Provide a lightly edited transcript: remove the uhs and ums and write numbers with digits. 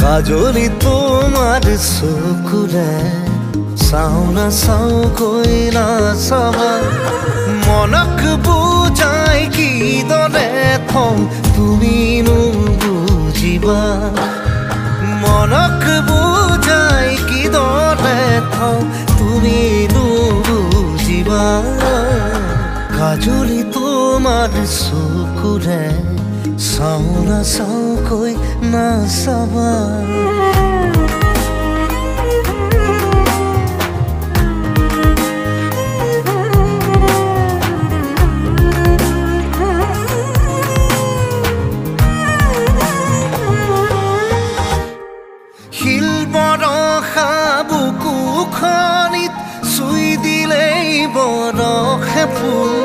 কাজলি তোমাৰ চকুৰে চাওঁ নাচাওঁ কৈ নাচাবা মনক বুজাই কিদৰে থওঁ তুমিনো বুজিবা মনক বুজাই কিদৰে থওঁ তুমিনো বুজিবা কাজলি তোমাৰ চকুৰে চাওঁ নাচাওঁ কৈ নাচাবা শিল বৰষা বুকুখনিত চুই দিলেই বৰষে ফুল